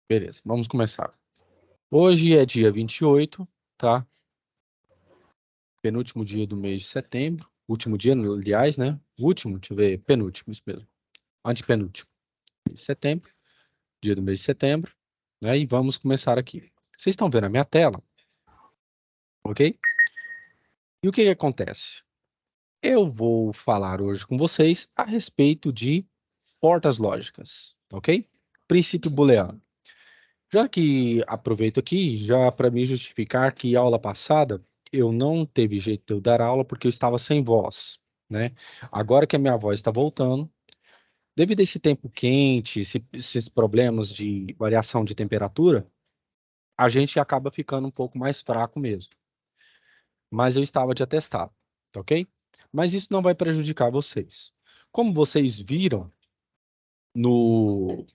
Beleza, vamos começar. Hoje é dia 28, tá? Penúltimo dia do mês de setembro. Último dia, aliás, né? Último, deixa eu ver, penúltimo, isso mesmo. Antepenúltimo. De setembro, dia do mês de setembro. Né? E vamos começar aqui. Vocês estão vendo a minha tela, ok? E o que que acontece? Eu vou falar hoje com vocês a respeito de portas lógicas, ok? Princípio booleano. Já que aproveito aqui, já para me justificar que a aula passada eu não teve jeito de eu dar aula porque eu estava sem voz, né? Agora que a minha voz está voltando, devido a esse tempo quente, esses problemas de variação de temperatura, a gente acaba ficando um pouco mais fraco mesmo. Mas eu estava de atestado, tá ok? Mas isso não vai prejudicar vocês. Como vocês viram no,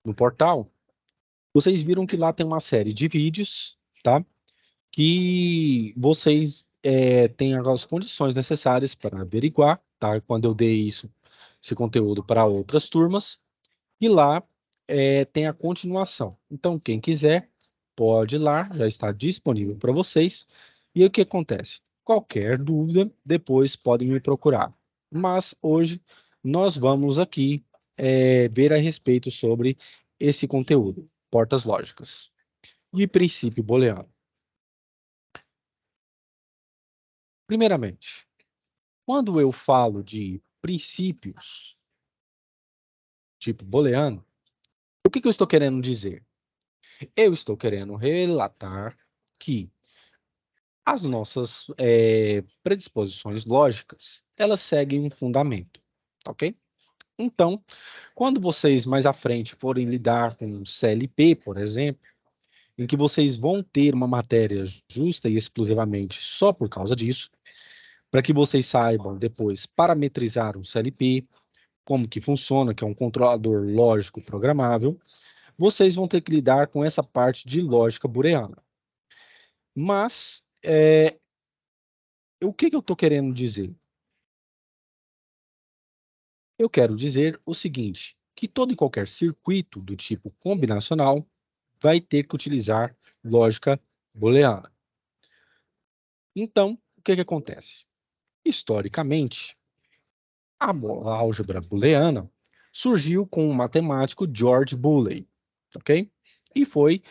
no portal, vocês viram que lá tem uma série de vídeos, tá? Que vocês têm as condições necessárias para averiguar, tá? Quando eu dei esse conteúdo para outras turmas, e lá tem a continuação. Então, quem quiser, pode ir lá, já está disponível para vocês. E o que acontece? Qualquer dúvida, depois podem me procurar. Mas hoje nós vamos aqui ver a respeito sobre esse conteúdo, portas lógicas e princípio booleano. Primeiramente, quando eu falo de princípios, tipo booleano, o que que eu estou querendo dizer? Eu estou querendo relatar que as nossas predisposições lógicas, elas seguem um fundamento, tá ok? Então, quando vocês mais à frente forem lidar com CLP, por exemplo, em que vocês vão ter uma matéria justa e exclusivamente só por causa disso, para que vocês saibam depois parametrizar um CLP, como que funciona, que é um controlador lógico programável, vocês vão ter que lidar com essa parte de lógica booleana. Mas, o que que eu estou querendo dizer? Eu quero dizer o seguinte, que todo e qualquer circuito do tipo combinacional vai ter que utilizar lógica booleana. Então, o que que acontece? Historicamente, a álgebra booleana surgiu com o matemático George Booley, ok? E foi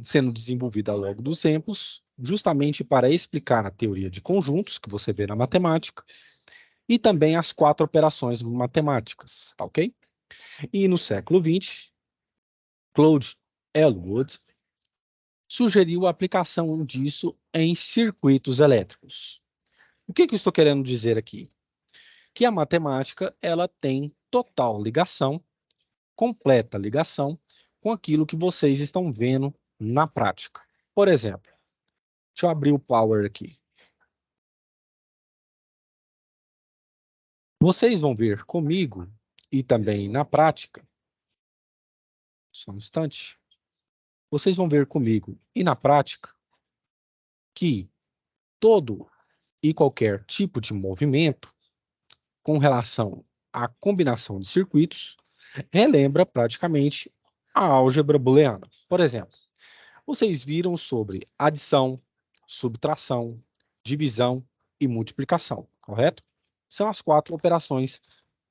sendo desenvolvida ao longo dos tempos, justamente para explicar a teoria de conjuntos, que você vê na matemática, e também as quatro operações matemáticas, tá ok? E no século XX, Claude Elwood sugeriu a aplicação disso em circuitos elétricos. O que que eu estou querendo dizer aqui? Que a matemática ela tem total ligação, completa ligação, com aquilo que vocês estão vendo na prática. Por exemplo, deixa eu abrir o Power aqui. Vocês vão ver comigo e também na prática, só um instante, vocês vão ver comigo e na prática que todo e qualquer tipo de movimento com relação à combinação de circuitos relembra praticamente a álgebra booleana. Por exemplo, vocês viram sobre adição, subtração, divisão e multiplicação, correto? São as quatro operações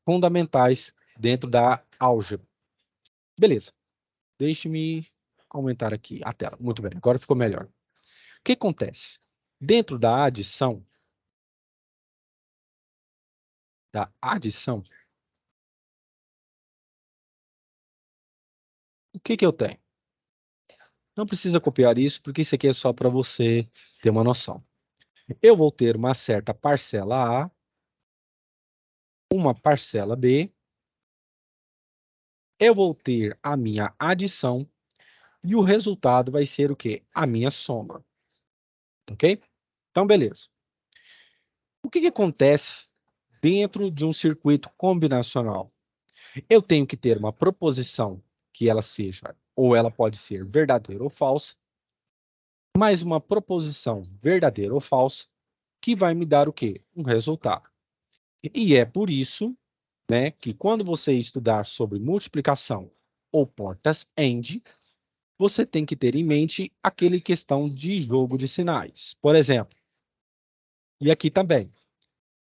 fundamentais dentro da álgebra. Beleza. Deixe-me aumentar aqui a tela. Muito bem, agora ficou melhor. O que acontece? Dentro da adição, o que que eu tenho? Não precisa copiar isso, porque isso aqui é só para você ter uma noção. Eu vou ter uma certa parcela A, uma parcela B, eu vou ter a minha adição, e o resultado vai ser o quê? A minha soma. Ok? Então, beleza. O que que acontece dentro de um circuito combinacional? Eu tenho que ter uma proposição que ela seja, ou ela pode ser verdadeira ou falsa, mais uma proposição verdadeira ou falsa, que vai me dar o quê? Um resultado. E é por isso, né, que quando você estudar sobre multiplicação ou portas AND, você tem que ter em mente aquele questão de jogo de sinais. Por exemplo, e aqui também,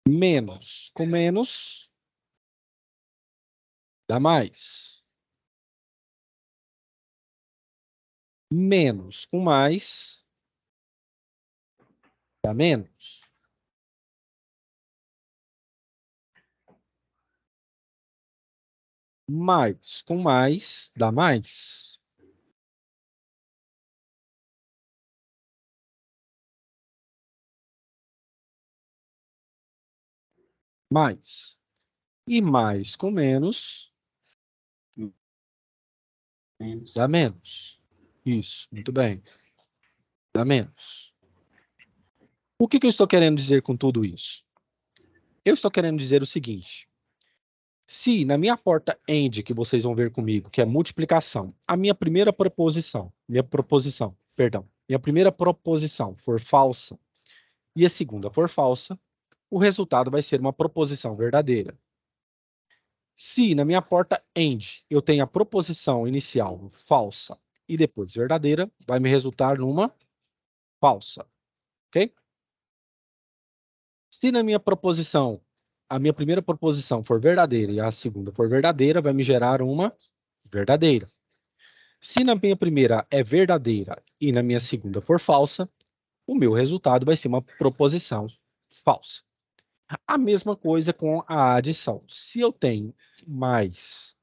menos com menos dá mais. Menos com mais dá menos. Mais com mais dá mais. Mais. E mais com menos dá menos. Isso, muito bem. Dá menos. O que eu estou querendo dizer com tudo isso? Eu estou querendo dizer o seguinte. Se na minha porta AND, que vocês vão ver comigo, que é multiplicação, a minha primeira proposição for falsa e a segunda for falsa, o resultado vai ser uma proposição verdadeira. Se na minha porta AND eu tenho a proposição inicial falsa e depois verdadeira, vai me resultar numa falsa, ok? Se na minha proposição, a minha primeira proposição for verdadeira e a segunda for verdadeira, vai me gerar uma verdadeira. Se na minha primeira é verdadeira e na minha segunda for falsa, o meu resultado vai ser uma proposição falsa. A mesma coisa com a adição. Se eu tenho mais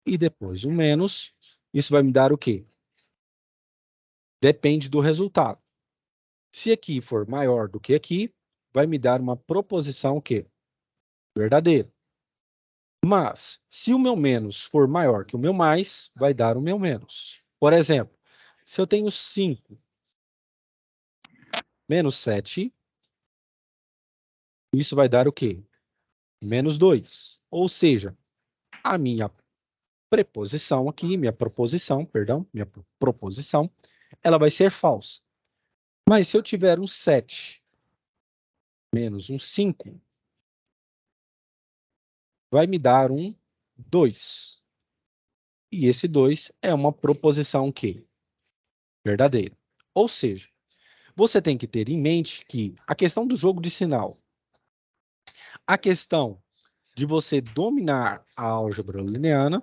e depois um menos, isso vai me dar o quê? Depende do resultado. Se aqui for maior do que aqui, vai me dar uma proposição o quê? Verdadeira. Mas, se o meu menos for maior que o meu mais, vai dar o meu menos. Por exemplo, se eu tenho 5 menos 7, isso vai dar o quê? Menos 2. Ou seja, a minha preposição aqui, minha proposição, perdão, minha proposição, ela vai ser falsa. Mas se eu tiver um 7 menos um 5, vai me dar um 2. E esse 2 é uma proposição que verdadeira. Ou seja, você tem que ter em mente que a questão do jogo de sinal, a questão de você dominar a álgebra lineana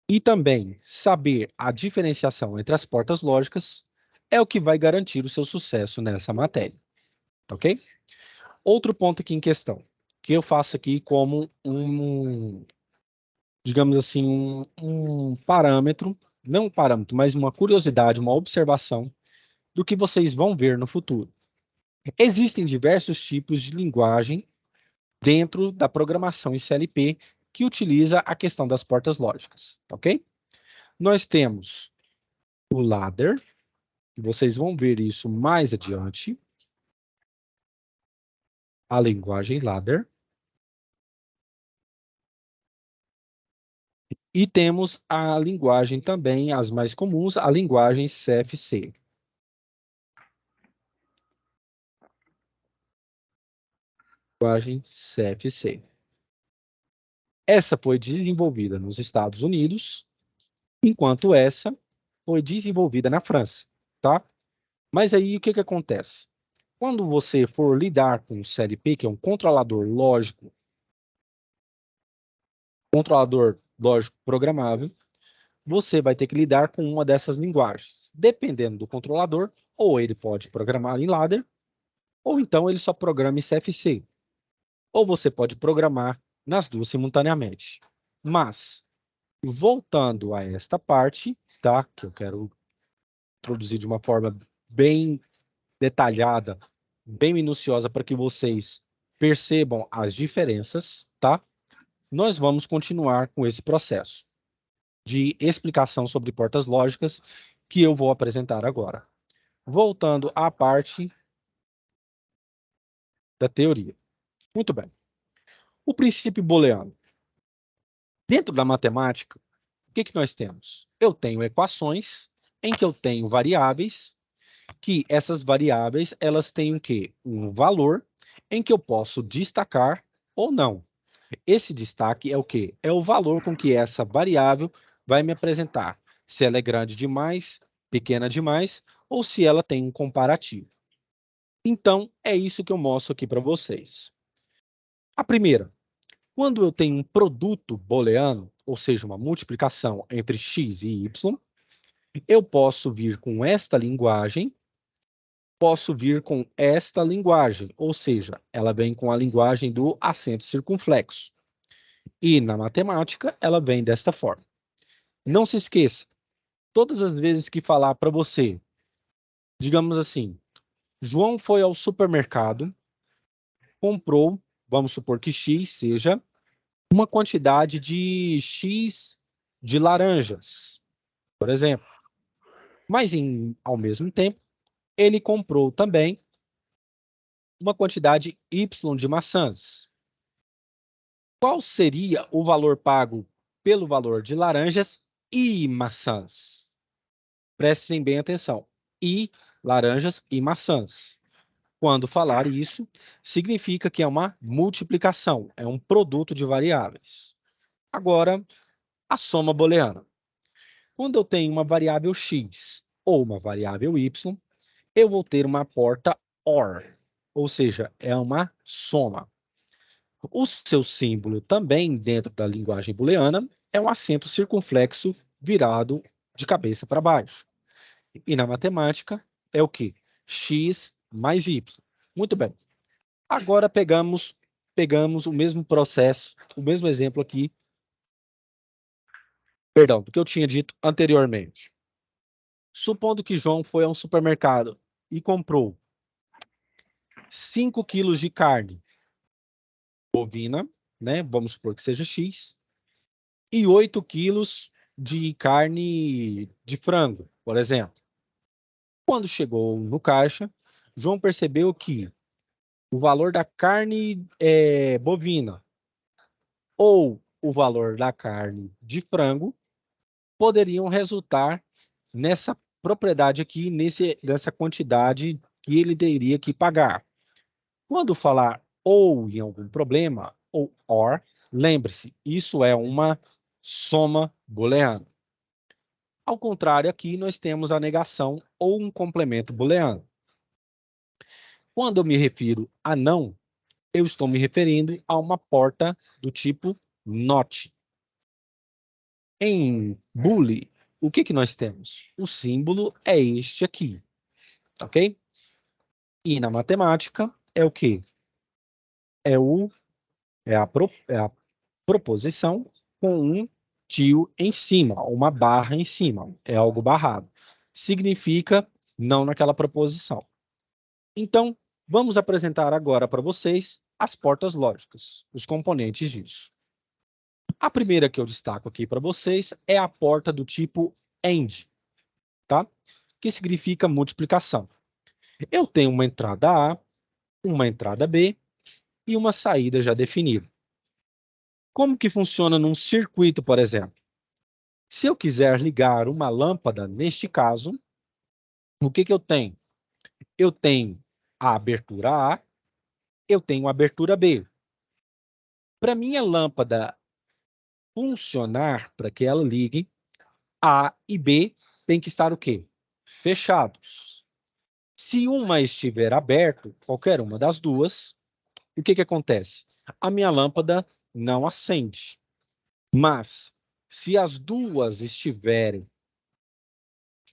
e também saber a diferenciação entre as portas lógicas é o que vai garantir o seu sucesso nessa matéria, tá ok? Outro ponto aqui em questão, que eu faço aqui como digamos assim, um parâmetro, não um parâmetro, mas uma curiosidade, uma observação do que vocês vão ver no futuro. Existem diversos tipos de linguagem dentro da programação em CLP que utiliza a questão das portas lógicas, tá ok? Nós temos o ladder, que vocês vão ver isso mais adiante, a linguagem ladder, e temos a linguagem também, as mais comuns, a linguagem CFC. Linguagem CFC. Essa foi desenvolvida nos Estados Unidos, enquanto essa foi desenvolvida na França, tá? Mas aí o que que acontece? Quando você for lidar com o CLP, que é um controlador lógico programável, você vai ter que lidar com uma dessas linguagens. Dependendo do controlador, ou ele pode programar em ladder, ou então ele só programa em CFC. Ou você pode programar nas duas simultaneamente. Mas, voltando a esta parte, tá? Que eu quero introduzir de uma forma bem detalhada, bem minuciosa, para que vocês percebam as diferenças, tá? Nós vamos continuar com esse processo de explicação sobre portas lógicas que eu vou apresentar agora. Voltando à parte da teoria. Muito bem. O princípio booleano. Dentro da matemática, o que que nós temos? Eu tenho equações em que eu tenho variáveis, que essas variáveis elas têm o quê? Um valor em que eu posso destacar ou não. Esse destaque é o quê? É o valor com que essa variável vai me apresentar se ela é grande demais, pequena demais, ou se ela tem um comparativo. Então, é isso que eu mostro aqui para vocês. A primeira, quando eu tenho um produto booleano, ou seja, uma multiplicação entre x e y, eu posso vir com esta linguagem, ou seja, ela vem com a linguagem do acento circunflexo. E na matemática, ela vem desta forma. Não se esqueça, todas as vezes que falar para você, digamos assim, João foi ao supermercado, comprou, vamos supor que X seja uma quantidade de X de laranjas, por exemplo. Mas, ao mesmo tempo, ele comprou também uma quantidade Y de maçãs. Qual seria o valor pago pelo valor de laranjas e maçãs? Prestem bem atenção. E laranjas e maçãs. Quando falar isso, significa que é uma multiplicação, é um produto de variáveis. Agora, a soma booleana. Quando eu tenho uma variável x ou uma variável y, eu vou ter uma porta OR, ou seja, é uma soma. O seu símbolo também dentro da linguagem booleana é um acento circunflexo virado de cabeça para baixo. E na matemática é o quê? X mais y. Muito bem. Agora pegamos o mesmo processo, o mesmo exemplo aqui, perdão, do que eu tinha dito anteriormente. Supondo que João foi a um supermercado e comprou 5 quilos de carne bovina, né? Vamos supor que seja X, e 8 quilos de carne de frango, por exemplo. Quando chegou no caixa, João percebeu que o valor da carne bovina ou o valor da carne de frango poderiam resultar nessa propriedade aqui, nessa quantidade que ele teria que pagar. Quando falar ou em algum problema, ou or, lembre-se, isso é uma soma booleana. Ao contrário, aqui nós temos a negação ou um complemento booleano. Quando eu me refiro a não, eu estou me referindo a uma porta do tipo not. Em Boolean, o que nós temos? O símbolo é este aqui, ok? E na matemática é o quê? É a proposição com um tio em cima, uma barra em cima. É algo barrado. Significa não naquela proposição. Então, vamos apresentar agora para vocês as portas lógicas, os componentes disso. A primeira que eu destaco aqui para vocês é a porta do tipo AND, tá? Que significa multiplicação. Eu tenho uma entrada A, uma entrada B e uma saída já definida. Como que funciona num circuito, por exemplo? Se eu quiser ligar uma lâmpada, neste caso, o que eu tenho? Eu tenho a abertura A, eu tenho a abertura B. Para minha lâmpada funcionar, para que ela ligue, A e B tem que estar o quê? Fechados. Se uma estiver aberta, qualquer uma das duas, o que acontece? A minha lâmpada não acende. Mas, se as duas estiverem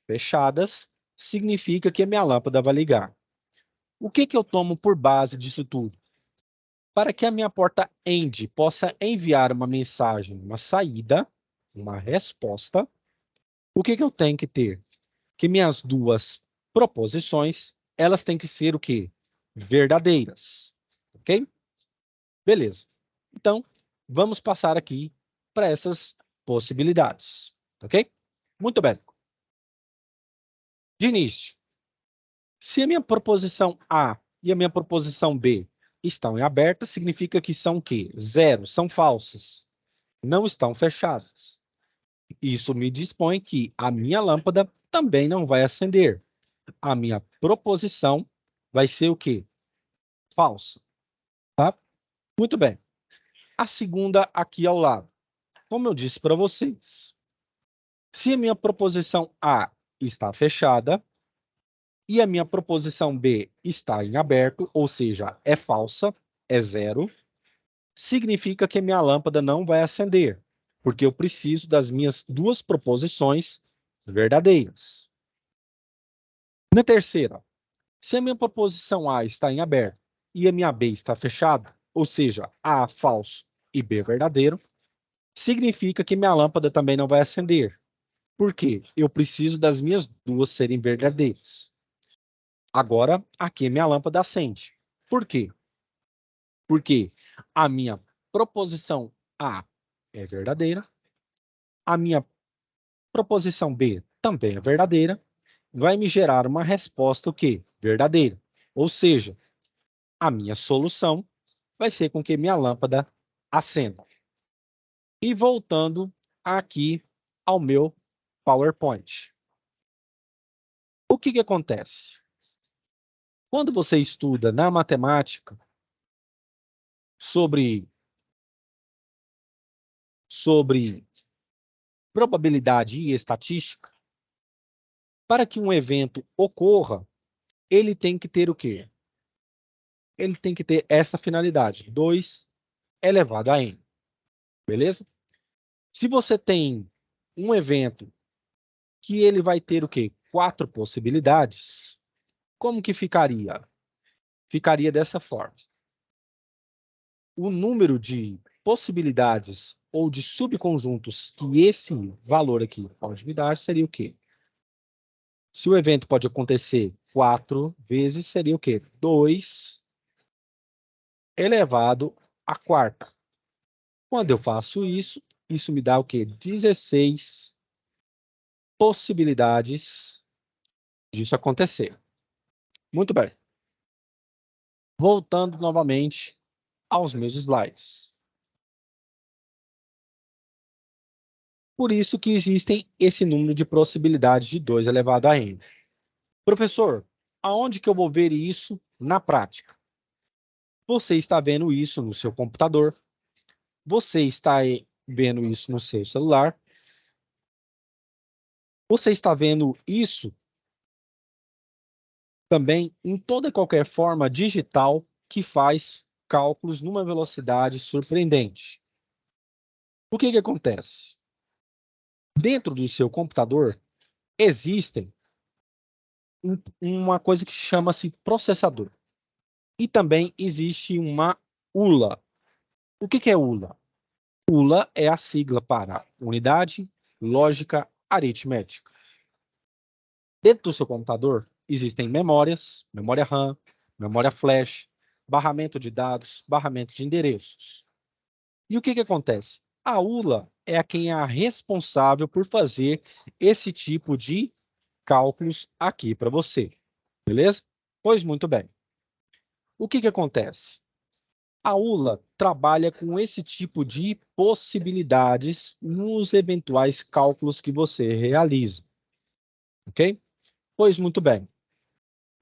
fechadas, significa que a minha lâmpada vai ligar. O que eu tomo por base disso tudo? Para que a minha porta AND possa enviar uma mensagem, uma saída, uma resposta, o que eu tenho que ter? Que minhas duas proposições, elas têm que ser o quê? Verdadeiras. Ok? Beleza. Então, vamos passar aqui para essas possibilidades. Ok? Muito bem. De início, se a minha proposição A e a minha proposição B estão em aberta, significa que são o quê? Zero, são falsas. Não estão fechadas. Isso me dispõe que a minha lâmpada também não vai acender. A minha proposição vai ser o quê? Falsa. Tá? Muito bem. A segunda aqui ao lado. Como eu disse para vocês, Se a minha proposição A está fechada e a minha proposição B está em aberto, ou seja, é falsa, é zero, significa que a minha lâmpada não vai acender, porque eu preciso das minhas duas proposições verdadeiras. Na terceira, se a minha proposição A está em aberto e a minha B está fechada, ou seja, A falso e B verdadeiro, significa que minha lâmpada também não vai acender. Por quê? Eu preciso das minhas duas serem verdadeiras. Agora, aqui minha lâmpada acende. Por quê? Porque a minha proposição A é verdadeira, a minha proposição B também é verdadeira, vai me gerar uma resposta o quê? Verdadeira. Ou seja, a minha solução vai ser com que minha lâmpada acenda. E voltando aqui ao meu PowerPoint. O que acontece? Quando você estuda na matemática sobre probabilidade e estatística, para que um evento ocorra, ele tem que ter o quê? Ele tem que ter essa finalidade, 2 elevado a n, beleza? Se você tem um evento que ele vai ter o quê? 4 possibilidades, como que ficaria? Ficaria dessa forma. O número de possibilidades ou de subconjuntos que esse valor aqui pode me dar seria o quê? Se o evento pode acontecer 4 vezes, seria o quê? 2 elevado à quarta. Quando eu faço isso, isso me dá o quê? 16 possibilidades disso acontecer. Muito bem. Voltando novamente aos meus slides. Por isso que existem esse número de possibilidades de 2 elevado a n. Professor, aonde que eu vou ver isso na prática? Você está vendo isso no seu computador, você está vendo isso no seu celular, você está vendo isso também em toda e qualquer forma digital que faz cálculos numa velocidade surpreendente. O que acontece? Dentro do seu computador existem uma coisa que chama-se processador. E também existe uma ULA. O que é ULA? ULA é a sigla para Unidade Lógica Aritmética. Dentro do seu computador existem memórias, memória RAM, memória flash, barramento de dados, barramento de endereços. E o que acontece? A ULA é quem é a responsável por fazer esse tipo de cálculos aqui para você. Beleza? Pois muito bem. O que acontece? A ULA trabalha com esse tipo de possibilidades nos eventuais cálculos que você realiza. Ok? Pois muito bem.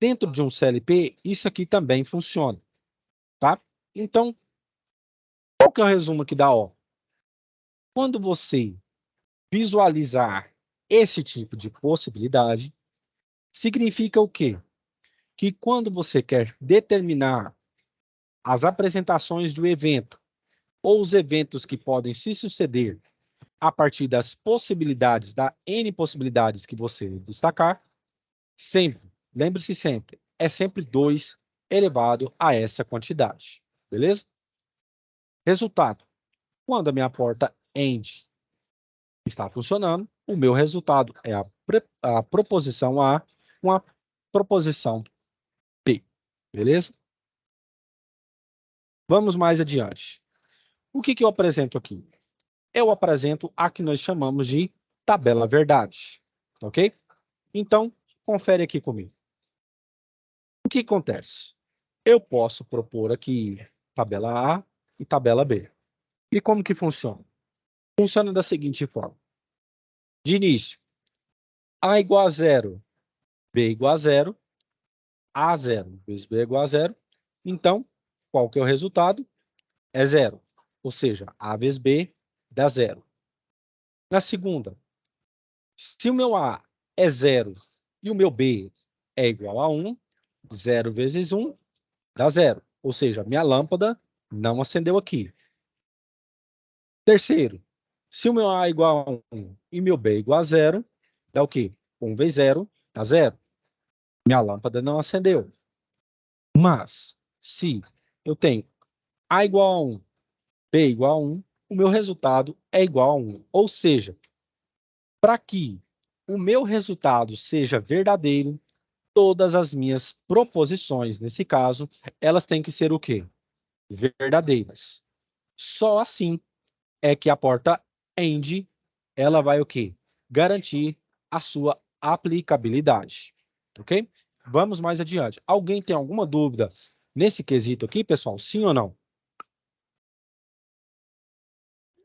Dentro de um CLP, isso aqui também funciona. Tá? Então, qual que é o resumo aqui da O? Quando você visualizar esse tipo de possibilidade, significa o quê? Que quando você quer determinar as apresentações do evento ou os eventos que podem se suceder a partir das possibilidades, da N possibilidades que você destacar, sempre, lembre-se sempre, é sempre 2 elevado a essa quantidade. Beleza? Resultado. Quando a minha porta AND está funcionando, o meu resultado é a proposição A com a proposição B. Beleza? Vamos mais adiante. O que eu apresento aqui? Eu apresento a que nós chamamos de tabela verdade. Ok? Então, confere aqui comigo. O que acontece? Eu posso propor aqui tabela A e tabela B. E como que funciona? Funciona da seguinte forma. De início, A igual a zero, B igual a zero, A zero vezes B igual a zero. Então, qual que é o resultado? É zero. Ou seja, A vezes B dá zero. Na segunda, Se o meu A é 0 e o meu B é igual a 1, 0 vezes 1 dá 0. Ou seja, minha lâmpada não acendeu aqui. Terceiro, se o meu A é igual a 1 e meu B é igual a 0, dá o quê? 1 vezes 0 dá 0. Minha lâmpada não acendeu. Mas, se eu tenho A igual a 1, B igual a 1, o meu resultado é igual a 1. Ou seja, para que o meu resultado seja verdadeiro, todas as minhas proposições, nesse caso, elas têm que ser o quê? Verdadeiras. Só assim é que a porta AND, ela vai o quê? Garantir a sua aplicabilidade. Ok? Vamos mais adiante. Alguém tem alguma dúvida nesse quesito aqui, pessoal? Sim ou não?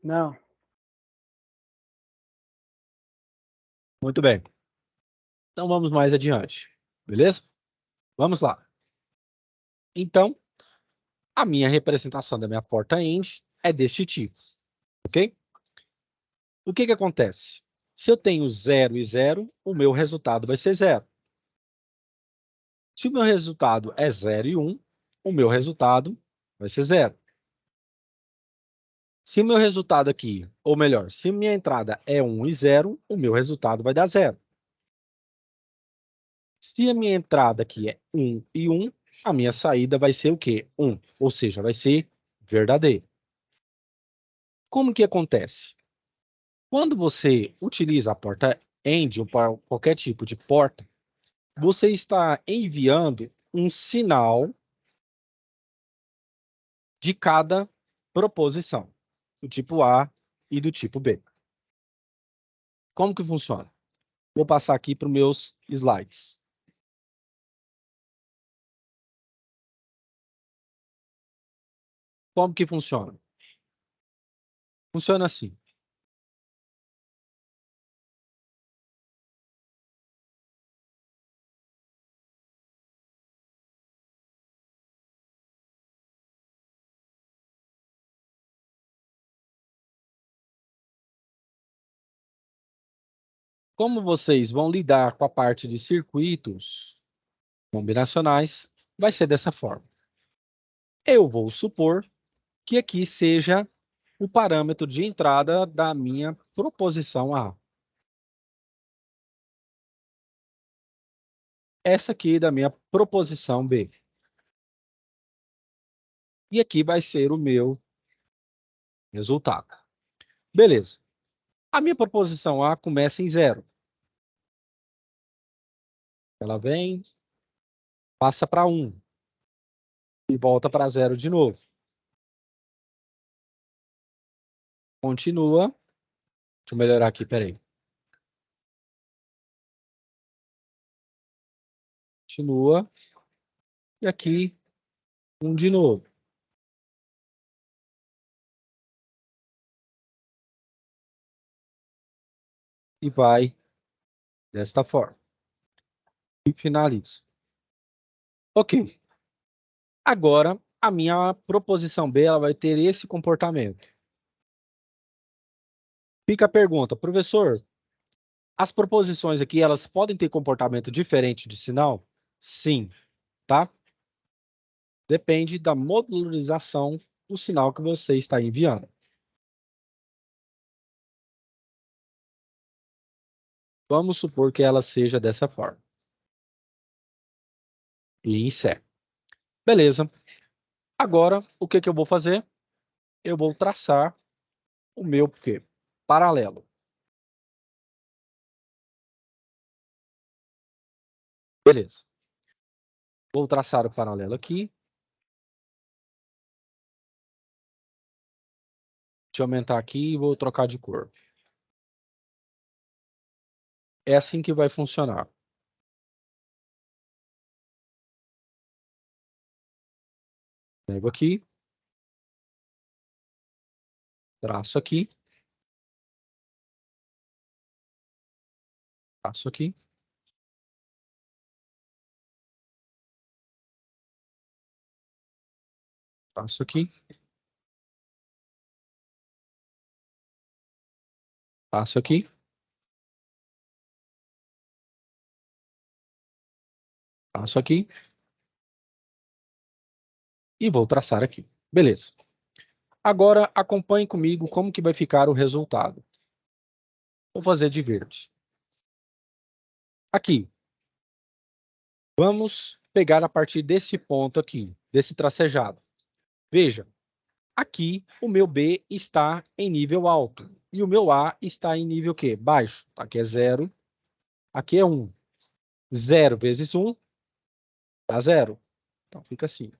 Não. Muito bem. Então vamos mais adiante. Beleza? Vamos lá. Então, a minha representação da minha porta AND é deste tipo. Ok? O que que acontece? Se eu tenho 0 e 0, o meu resultado vai ser 0. Se o meu resultado é 0 e 1, o meu resultado vai ser 0. Se o meu resultado aqui, ou melhor, se minha entrada é 1 e 0, o meu resultado vai dar 0. Se a minha entrada aqui é 1 e 1, a minha saída vai ser o quê? 1, ou seja, vai ser verdadeiro. Como que acontece? Quando você utiliza a porta AND ou qualquer tipo de porta, você está enviando um sinal de cada proposição, do tipo A e do tipo B. Como que funciona? Vou passar aqui para os meus slides. Como que funciona? Funciona assim. Como vocês vão lidar com a parte de circuitos combinacionais, vai ser dessa forma. Eu vou supor que aqui seja o parâmetro de entrada da minha proposição A. Essa aqui da minha proposição B. E aqui vai ser o meu resultado. Beleza. A minha proposição A começa em 0. Ela vem, passa para 1 e volta para 0 de novo. Continua. Deixa eu melhorar aqui, peraí. Continua. E aqui, 1 de novo. E vai desta forma. E finaliza. Ok. Agora, a minha proposição B ela vai ter esse comportamento. Fica a pergunta, professor, as proposições aqui, elas podem ter comportamento diferente de sinal? Sim, tá? Depende da modularização do sinal que você está enviando. Vamos supor que ela seja dessa forma. E encerra. Beleza. Agora, o que que eu vou fazer? Eu vou traçar o meu quê? Paralelo. Beleza. Vou traçar o paralelo aqui. Deixa eu aumentar aqui e vou trocar de cor. É assim que vai funcionar. Pego aqui, traço aqui, traço aqui, traço aqui, traço aqui, Passo aqui. E vou traçar aqui. Beleza. Agora, acompanhe comigo como que vai ficar o resultado. Vou fazer de verde. Aqui. Vamos pegar a partir desse ponto aqui, desse tracejado. Veja, aqui o meu B está em nível alto. E o meu A está em nível o quê? Baixo. Aqui é 0. Aqui é 1. 0 vezes 1 dá 0. Então, fica assim.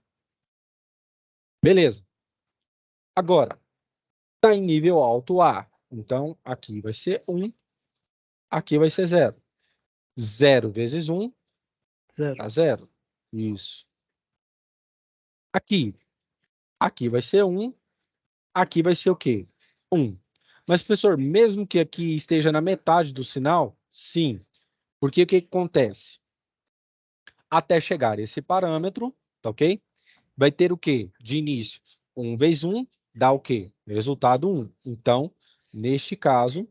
Beleza. Agora, está em nível alto A. Então, aqui vai ser 1. Aqui vai ser 0. 0 vezes 1 Zero. dá 0. Isso. Aqui. Aqui vai ser 1. Aqui vai ser o quê? 1. Mas, professor, mesmo que aqui esteja na metade do sinal, sim. Porque o que acontece? Até chegar esse parâmetro, tá ok? Vai ter o quê? De início, 1 vezes 1 dá o quê? Resultado 1. Então, neste caso,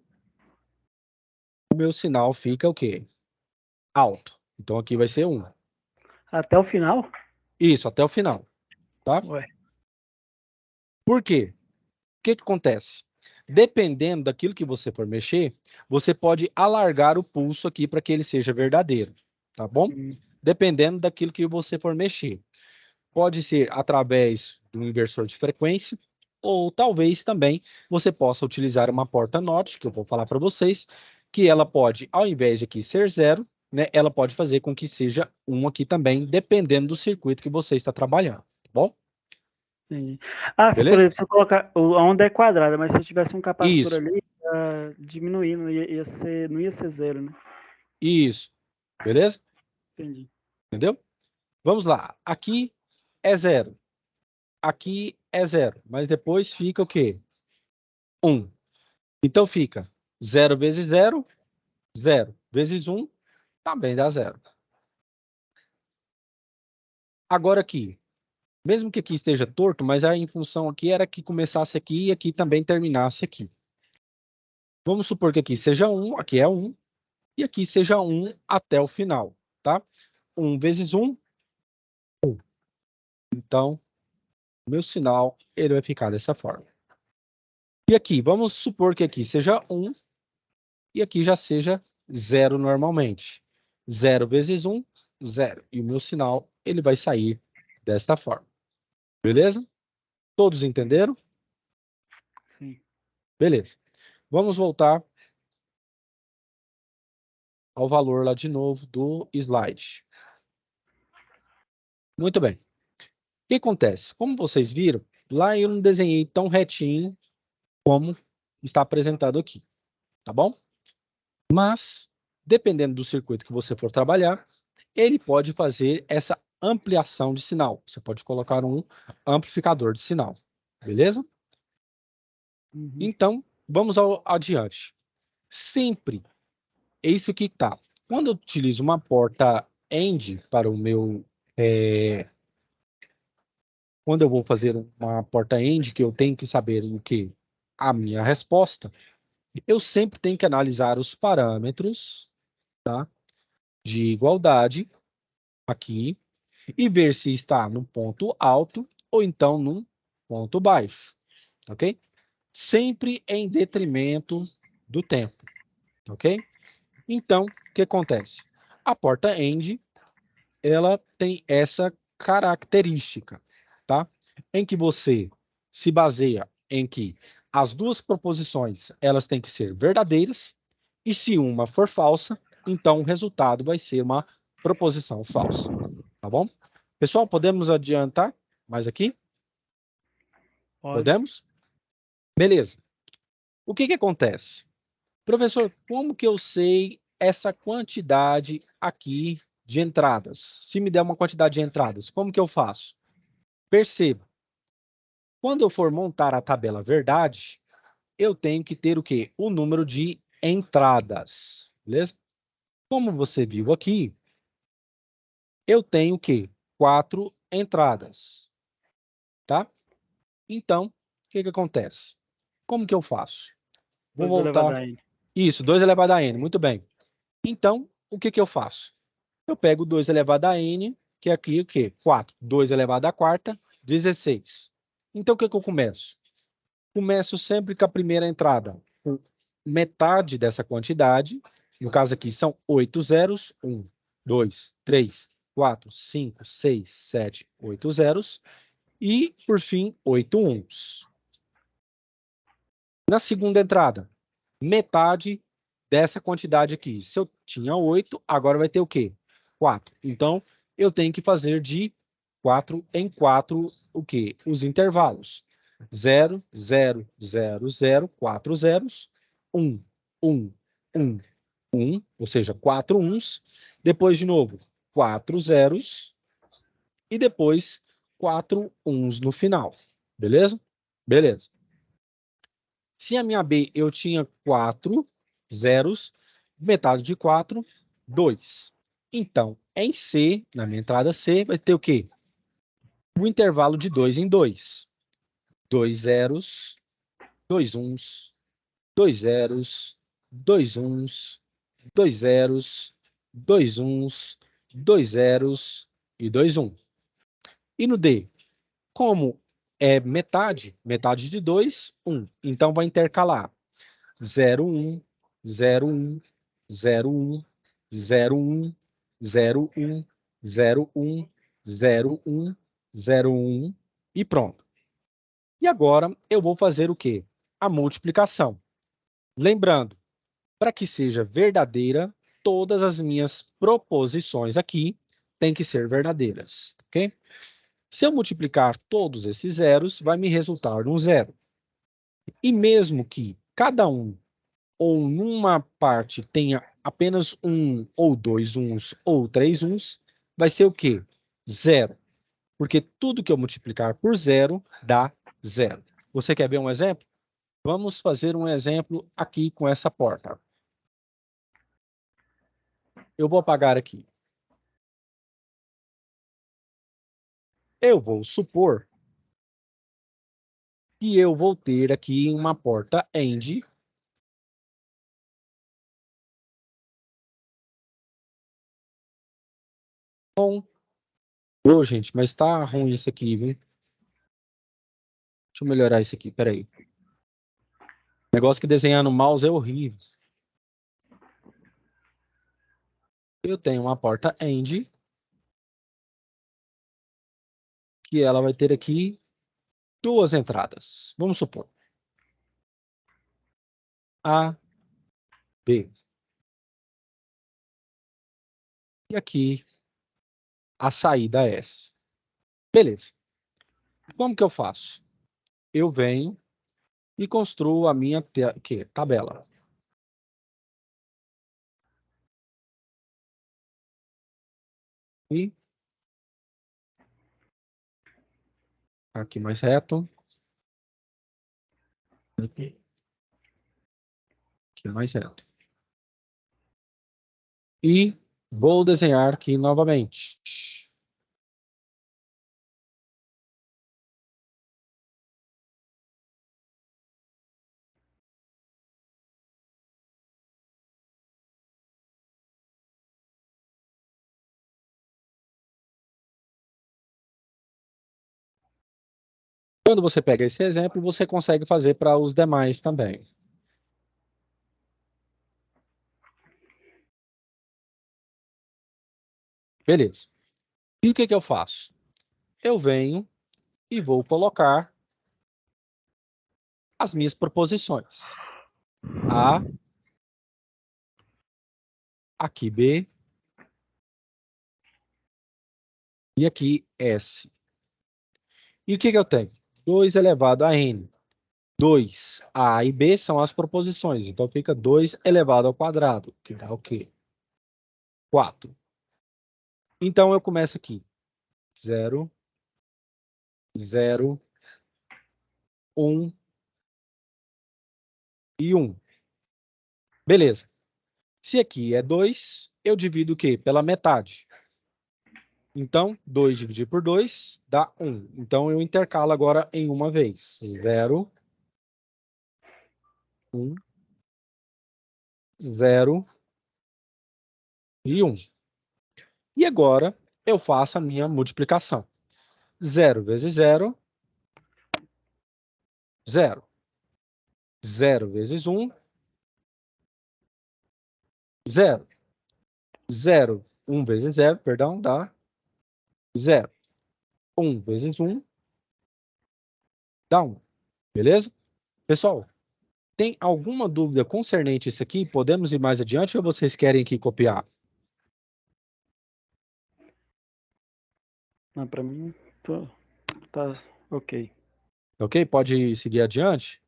o meu sinal fica o quê? Alto. Então, aqui vai ser 1. Até o final? Isso, até o final, tá? Ué. Por quê? O que acontece? Dependendo daquilo que você for mexer, você pode alargar o pulso aqui para que ele seja verdadeiro, tá bom? Dependendo daquilo que você for mexer. Pode ser através do inversor de frequência, ou talvez também você possa utilizar uma porta NOT, que eu vou falar para vocês, que ela pode, ao invés de aqui ser 0, né, ela pode fazer com que seja 1 aqui também, dependendo do circuito que você está trabalhando, tá bom? Entendi. Ah, se, por Beleza? exemplo, se eu colocar. A onda é quadrada, mas se eu tivesse um capacitor Isso, ali, ia diminuir, não ia ser zero, né? isso. Beleza? Entendi. Entendeu? Vamos lá. Aqui é 0. Aqui é 0. Mas depois fica o quê? 1. Então fica 0 vezes 0, 0 vezes 1, também dá 0. Agora aqui, mesmo que aqui esteja torto, mas a função aqui era que começasse aqui e aqui também terminasse aqui. Vamos supor que aqui seja 1, aqui é 1, e aqui seja 1 até o final, tá? 1 vezes 1, 1. Então, meu sinal ele vai ficar dessa forma. E aqui, vamos supor que aqui seja 1 e aqui já seja 0 normalmente. 0 vezes 1, 0. E o meu sinal ele vai sair desta forma. Beleza? Todos entenderam? Sim. Beleza. Vamos voltar ao valor lá de novo do slide. Muito bem. O que acontece? Como vocês viram, lá eu não desenhei tão retinho como está apresentado aqui, tá bom? Mas, dependendo do circuito que você for trabalhar, ele pode fazer essa ampliação de sinal. Você pode colocar um amplificador de sinal, beleza? Então, vamos adiante. Sempre, é isso que tá. Quando eu utilizo uma porta AND para o meu... quando eu vou fazer uma porta AND, que eu tenho que saber o que? A minha resposta, eu sempre tenho que analisar os parâmetros, tá, de igualdade aqui e ver se está num ponto alto ou então num ponto baixo, ok? Sempre em detrimento do tempo, ok? Então, o que acontece? A porta AND, ela tem essa característica, tá? Em que você se baseia em que as duas proposições, elas têm que ser verdadeiras, e se uma for falsa, então o resultado vai ser uma proposição falsa, tá bom? Pessoal, podemos adiantar mais aqui? Pode. Podemos? Beleza. O que que acontece? Professor, como que eu sei essa quantidade aqui de entradas? Se me der uma quantidade de entradas, como que eu faço? Perceba, quando eu for montar a tabela verdade, eu tenho que ter o quê? O número de entradas, beleza? Como você viu aqui, eu tenho o quê? 4 entradas, tá? Então, o que que acontece? Como que eu faço? Vou 2 elevado voltar. a n. Isso, 2 elevado a n, muito bem. Então, o que que eu faço? eu pego 2 elevado a n, que é aqui o quê? 4. 2 elevado à quarta, 16. Então, o que eu começo? Começo sempre com a primeira entrada, com metade dessa quantidade. No caso aqui, são 8 zeros. 1, 2, 3, 4, 5, 6, 7, 8 zeros. E, por fim, 8 uns. Na segunda entrada, metade dessa quantidade aqui. Se eu tinha 8, agora vai ter o quê? 4. Então, eu tenho que fazer de 4 em 4 o quê? Os intervalos. 0, 0, 0, 0, 4 zeros, 1, 1, 1, 1, ou seja, 4 uns. Depois, de novo, 4 zeros e depois 4 uns no final. Beleza? Beleza. Se a minha B eu tinha 4 zeros, metade de 4, 2. Então, em C, na minha entrada C, vai ter o quê? O intervalo de 2 em 2. 2 zeros, 2 uns, 2 zeros, 2 uns, 2 zeros, 2 uns, 2 zeros e 2 um. E no D, como é metade, metade de 2, 1. Então, vai intercalar 0, 1, 0, 1, 0, 1, 0, 1, 0, 1, 0, 1, 0, 1, 0, 1 e pronto. E agora eu vou fazer o quê? A multiplicação. Lembrando, para que seja verdadeira, todas as minhas proposições aqui têm que ser verdadeiras, ok? Se eu multiplicar todos esses zeros, vai me resultar um zero. E mesmo que cada um ou numa parte tenha apenas um ou dois uns ou três uns, vai ser o quê? Zero. Porque tudo que eu multiplicar por zero dá zero. Você quer ver um exemplo? Vamos fazer um exemplo aqui com essa porta. Eu vou apagar aqui. Eu vou supor que eu vou ter aqui uma porta AND com... Ô, gente, mas tá ruim isso aqui, viu? Deixa eu melhorar isso aqui, peraí. Negócio que desenhar no mouse é horrível. Eu tenho uma porta AND que ela vai ter aqui duas entradas. Vamos supor. A, B. E aqui a saída S. Beleza. Como que eu faço? Eu venho e construo a minha tabela. E aqui mais reto. Aqui mais reto. E vou desenhar aqui novamente. Quando você pega esse exemplo, você consegue fazer para os demais também. Beleza. E o que eu faço? Eu venho e vou colocar as minhas proposições. A, aqui B, e aqui S. E o que eu tenho? 2 elevado a N. 2, A e B são as proposições. Então, fica 2 elevado ao quadrado, que dá o quê? 4. Então, eu começo aqui. 0, 0, 1 e 1. Beleza. Se aqui é 2, eu divido o quê? Pela metade. Então, 2 dividido por 2 dá 1. Então, eu intercalo agora em uma vez. 0, 1, 0 e 1. E agora eu faço a minha multiplicação. 0 vezes 0, 0. 0 vezes 1, 0. 0, 1 vezes 0, perdão, dá 0. 1 vezes 1, dá 1. Beleza? Pessoal, tem alguma dúvida concernente isso aqui? Podemos ir mais adiante ou vocês querem aqui copiar? Para mim, tá ok. Ok? Pode seguir adiante?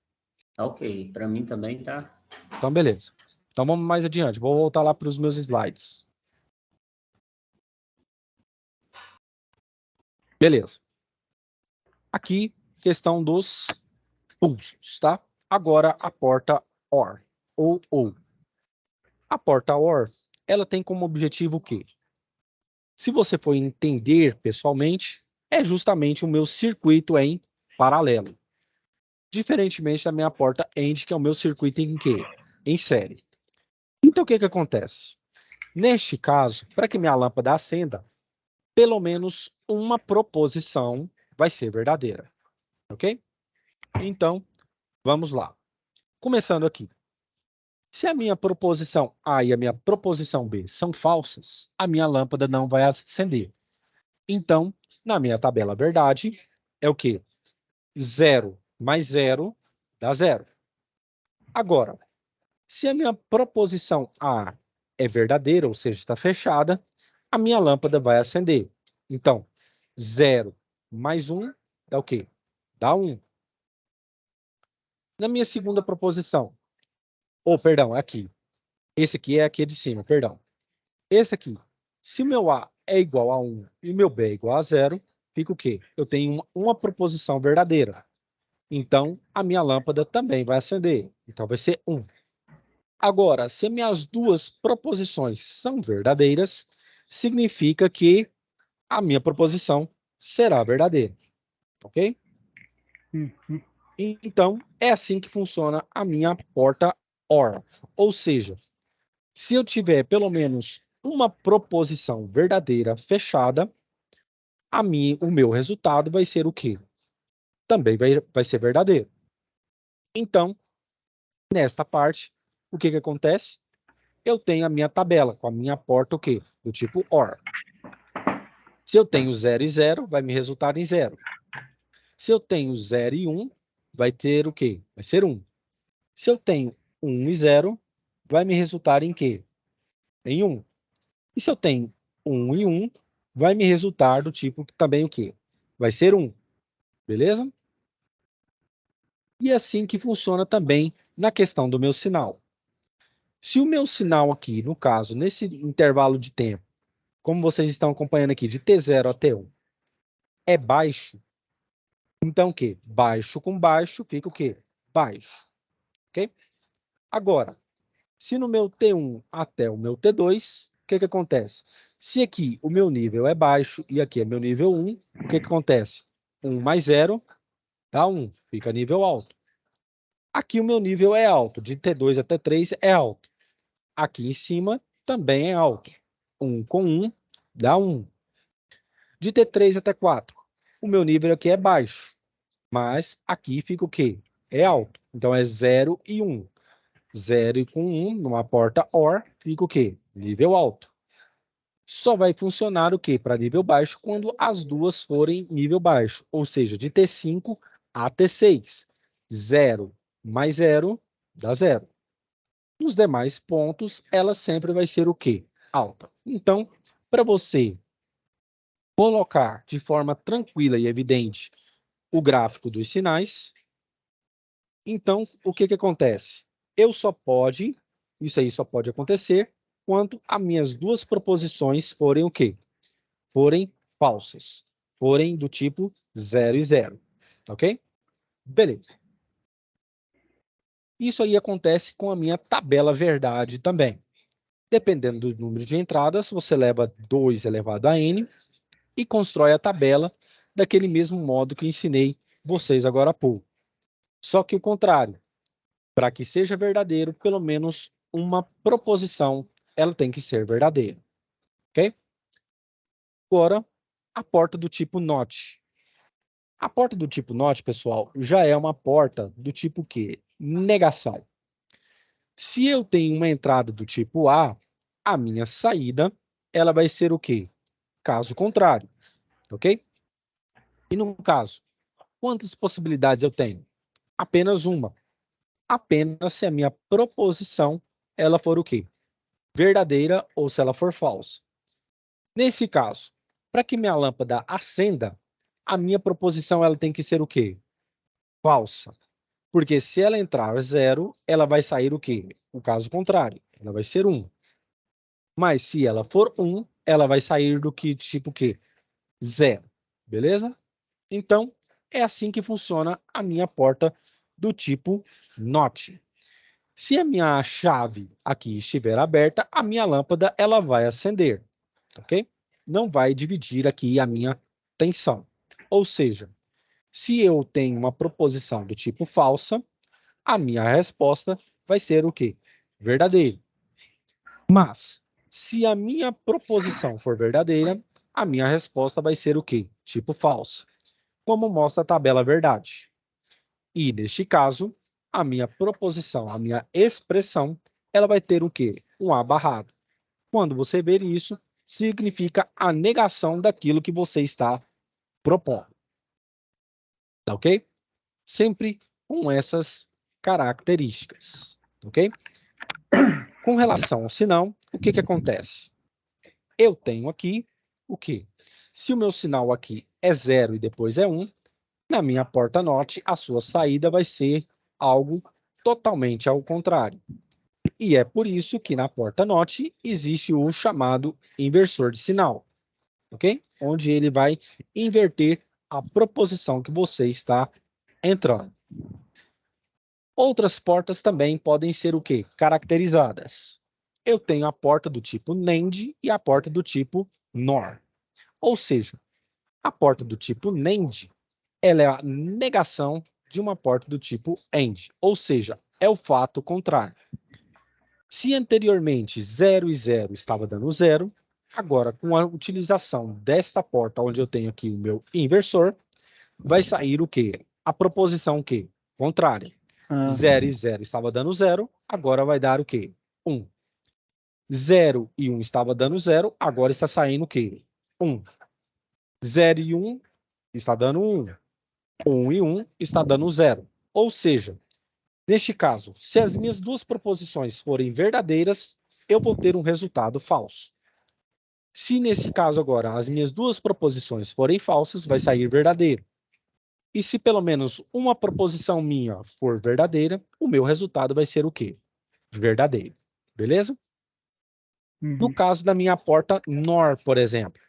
Tá ok, para mim também tá. Então, beleza. Então, vamos mais adiante. Vou voltar lá para os meus slides. Beleza. Aqui, questão dos pulsos, tá? Agora, a porta OR, ou. A porta OR, ela tem como objetivo o quê? Se você for entender pessoalmente, é justamente o meu circuito em paralelo. Diferentemente da minha porta AND, que é o meu circuito em quê? Em série. Então, o que acontece? Neste caso, para que minha lâmpada acenda, pelo menos uma proposição vai ser verdadeira. Ok? Então, vamos lá. Começando aqui. Se a minha proposição A e a minha proposição B são falsas, a minha lâmpada não vai acender. Então, na minha tabela verdade, é o quê? 0 mais 0 dá 0. Agora, se a minha proposição A é verdadeira, ou seja, está fechada, a minha lâmpada vai acender. Então, 0 mais 1 dá o quê? Dá 1. Na minha segunda proposição, perdão, aqui. Esse aqui é aqui de cima, perdão. Esse aqui, se o meu A é igual a 1 e o meu B é igual a 0, fica o quê? Eu tenho uma proposição verdadeira. Então, a minha lâmpada também vai acender. Então, vai ser 1. Agora, se minhas duas proposições são verdadeiras, significa que a minha proposição será verdadeira. Ok? Então, é assim que funciona a minha porta OR. Ou seja, se eu tiver pelo menos uma proposição verdadeira fechada, o meu resultado vai ser o quê? Também vai ser verdadeiro. Então, nesta parte, o que acontece? Eu tenho a minha tabela com a minha porta o quê? Do tipo OR. Se eu tenho 0 e 0, vai me resultar em 0. Se eu tenho 0 e 1, vai ter o quê? Vai ser 1. Se eu tenho 1 e 0, vai me resultar em quê? Em 1. E se eu tenho 1 e 1, vai me resultar do tipo também o quê? Vai ser 1. Beleza? E é assim que funciona também na questão do meu sinal. Se o meu sinal aqui, no caso, nesse intervalo de tempo, como vocês estão acompanhando aqui, de T0 a T1, é baixo, então o quê? Baixo com baixo fica o quê? Baixo. Ok? Agora, se no meu T1 até o meu T2, o que acontece? Se aqui o meu nível é baixo e aqui é meu nível 1, o que acontece? 1 mais 0 dá 1, fica nível alto. Aqui o meu nível é alto, de T2 até T3 é alto. Aqui em cima também é alto. 1 com 1 dá 1. De T3 até 4, o meu nível aqui é baixo, mas aqui fica o quê? É alto. Então é 0 e 1. 0 e com 1, numa porta OR, fica o quê? Nível alto. Só vai funcionar o quê? Para nível baixo, quando as duas forem nível baixo, ou seja, de T5 a T6. 0 mais 0 dá 0. Nos demais pontos, ela sempre vai ser o quê? Alta. Então, para você colocar de forma tranquila e evidente o gráfico dos sinais, então, o que acontece? Isso aí só pode acontecer quando as minhas duas proposições forem o quê? Forem falsas. Forem do tipo 0 e 0. Ok? Beleza. Isso aí acontece com a minha tabela verdade também. Dependendo do número de entradas, você leva 2 elevado a n e constrói a tabela daquele mesmo modo que ensinei vocês agora há pouco. Só que o contrário. Para que seja verdadeiro, pelo menos uma proposição ela tem que ser verdadeira. Ok? Agora, a porta do tipo NOT. A porta do tipo NOT, pessoal, já é uma porta do tipo quê? Negação. Se eu tenho uma entrada do tipo a minha saída, ela vai ser o quê? Caso contrário, ok? E no caso, quantas possibilidades eu tenho? Apenas uma. Apenas se a minha proposição ela for o quê? Verdadeira ou se ela for falsa. Nesse caso, para que minha lâmpada acenda, a minha proposição ela tem que ser o quê? Falsa. Porque se ela entrar 0, ela vai sair o quê? O caso contrário, ela vai ser 1. Mas se ela for 1, ela vai sair do que tipo quê? 0. Beleza? Então, é assim que funciona a minha porta do tipo NOT. Se a minha chave aqui estiver aberta, a minha lâmpada ela vai acender, ok? Não vai dividir aqui a minha tensão. Ou seja, se eu tenho uma proposição do tipo falsa, a minha resposta vai ser o quê? Verdadeiro. Mas, se a minha proposição for verdadeira, a minha resposta vai ser o quê? Tipo falsa, como mostra a tabela verdade. E, neste caso, a minha proposição, a minha expressão, ela vai ter o quê? Um A barrado. Quando você ver isso, significa a negação daquilo que você está propondo. Tá ok? Sempre com essas características. Ok? Com relação ao sinal, o que acontece? Eu tenho aqui o quê? Se o meu sinal aqui é 0 e depois é 1, na minha porta NOT, a sua saída vai ser algo totalmente ao contrário. E é por isso que na porta NOT existe o chamado inversor de sinal, ok? Onde ele vai inverter a proposição que você está entrando. Outras portas também podem ser o quê? Caracterizadas. Eu tenho a porta do tipo NAND e a porta do tipo NOR. Ou seja, a porta do tipo NAND ela é a negação de uma porta do tipo AND, ou seja, é o fato contrário. Se anteriormente 0 e 0 estava dando 0, agora com a utilização desta porta, onde eu tenho aqui o meu inversor, vai sair o quê? A proposição o quê? Contrária. 0 e 0 estava dando 0, agora vai dar o quê? 1. 0 e 1 estava dando 0, agora está saindo o quê? 1. 0 e 1 está dando 1. 1 e 1 está dando 0. Ou seja, neste caso, se as minhas duas proposições forem verdadeiras, eu vou ter um resultado falso. Se nesse caso agora as minhas duas proposições forem falsas, vai sair verdadeiro. E se pelo menos uma proposição minha for verdadeira, o meu resultado vai ser o quê? Verdadeiro. Beleza? No caso da minha porta NOR, por exemplo,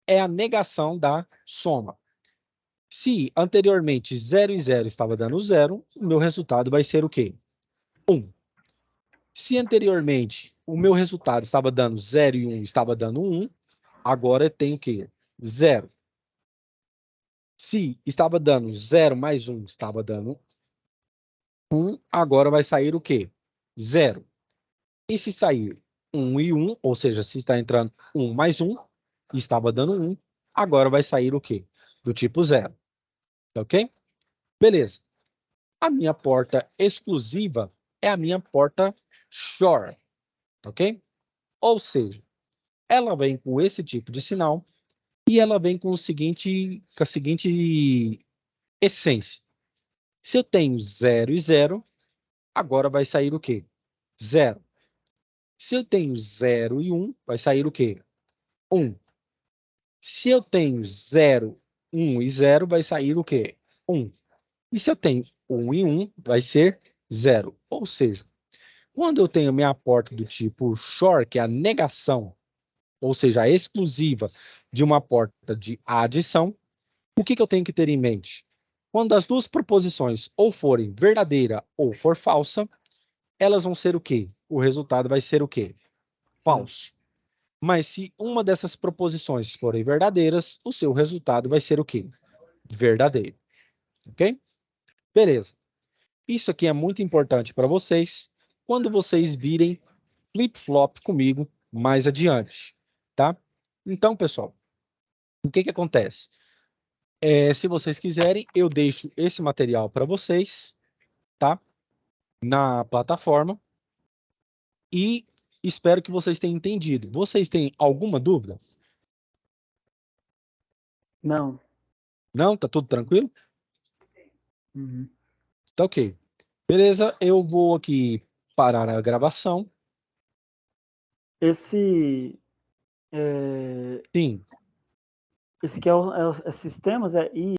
é a negação da soma. Se anteriormente 0 e 0 estava dando 0, o meu resultado vai ser o quê? 1. Se anteriormente o meu resultado estava dando 0 e 1 estava dando 1, agora eu tenho o quê? 0. Se estava dando 0 mais 1 estava dando 1, agora vai sair o quê? 0. E se sair 1 e 1, ou seja, se está entrando 1 mais 1, estava dando 1, agora vai sair o quê? Do tipo 0. Ok? Beleza. A minha porta exclusiva é a minha porta SHORT. Ok? Ou seja, ela vem com esse tipo de sinal e ela vem com a seguinte essência. Se eu tenho 0 e 0, agora vai sair o quê? 0. Se eu tenho 0 e 1, vai sair o quê? 1. Se eu tenho 0, 1 e 0, vai sair o quê? 1. E se eu tenho 1 e 1, vai ser 0. Ou seja, quando eu tenho minha porta do tipo SHORT, que é a negação, ou seja, a exclusiva de uma porta de adição, o que eu tenho que ter em mente? Quando as duas proposições ou forem verdadeira ou for falsa, elas vão ser o quê? O resultado vai ser o quê? Falso. Mas se uma dessas proposições forem verdadeiras, o seu resultado vai ser o quê? Verdadeiro. Ok? Beleza. Isso aqui é muito importante para vocês quando vocês virem flip-flop comigo mais adiante, tá? Então, pessoal, O que acontece? Se vocês quiserem, eu deixo esse material para vocês, tá? Na plataforma. E espero que vocês tenham entendido. Vocês têm alguma dúvida? Não. Não? Tá tudo tranquilo? Uhum. Tá ok. Beleza, eu vou aqui parar a gravação. Esse Sim. aqui é sistemas, é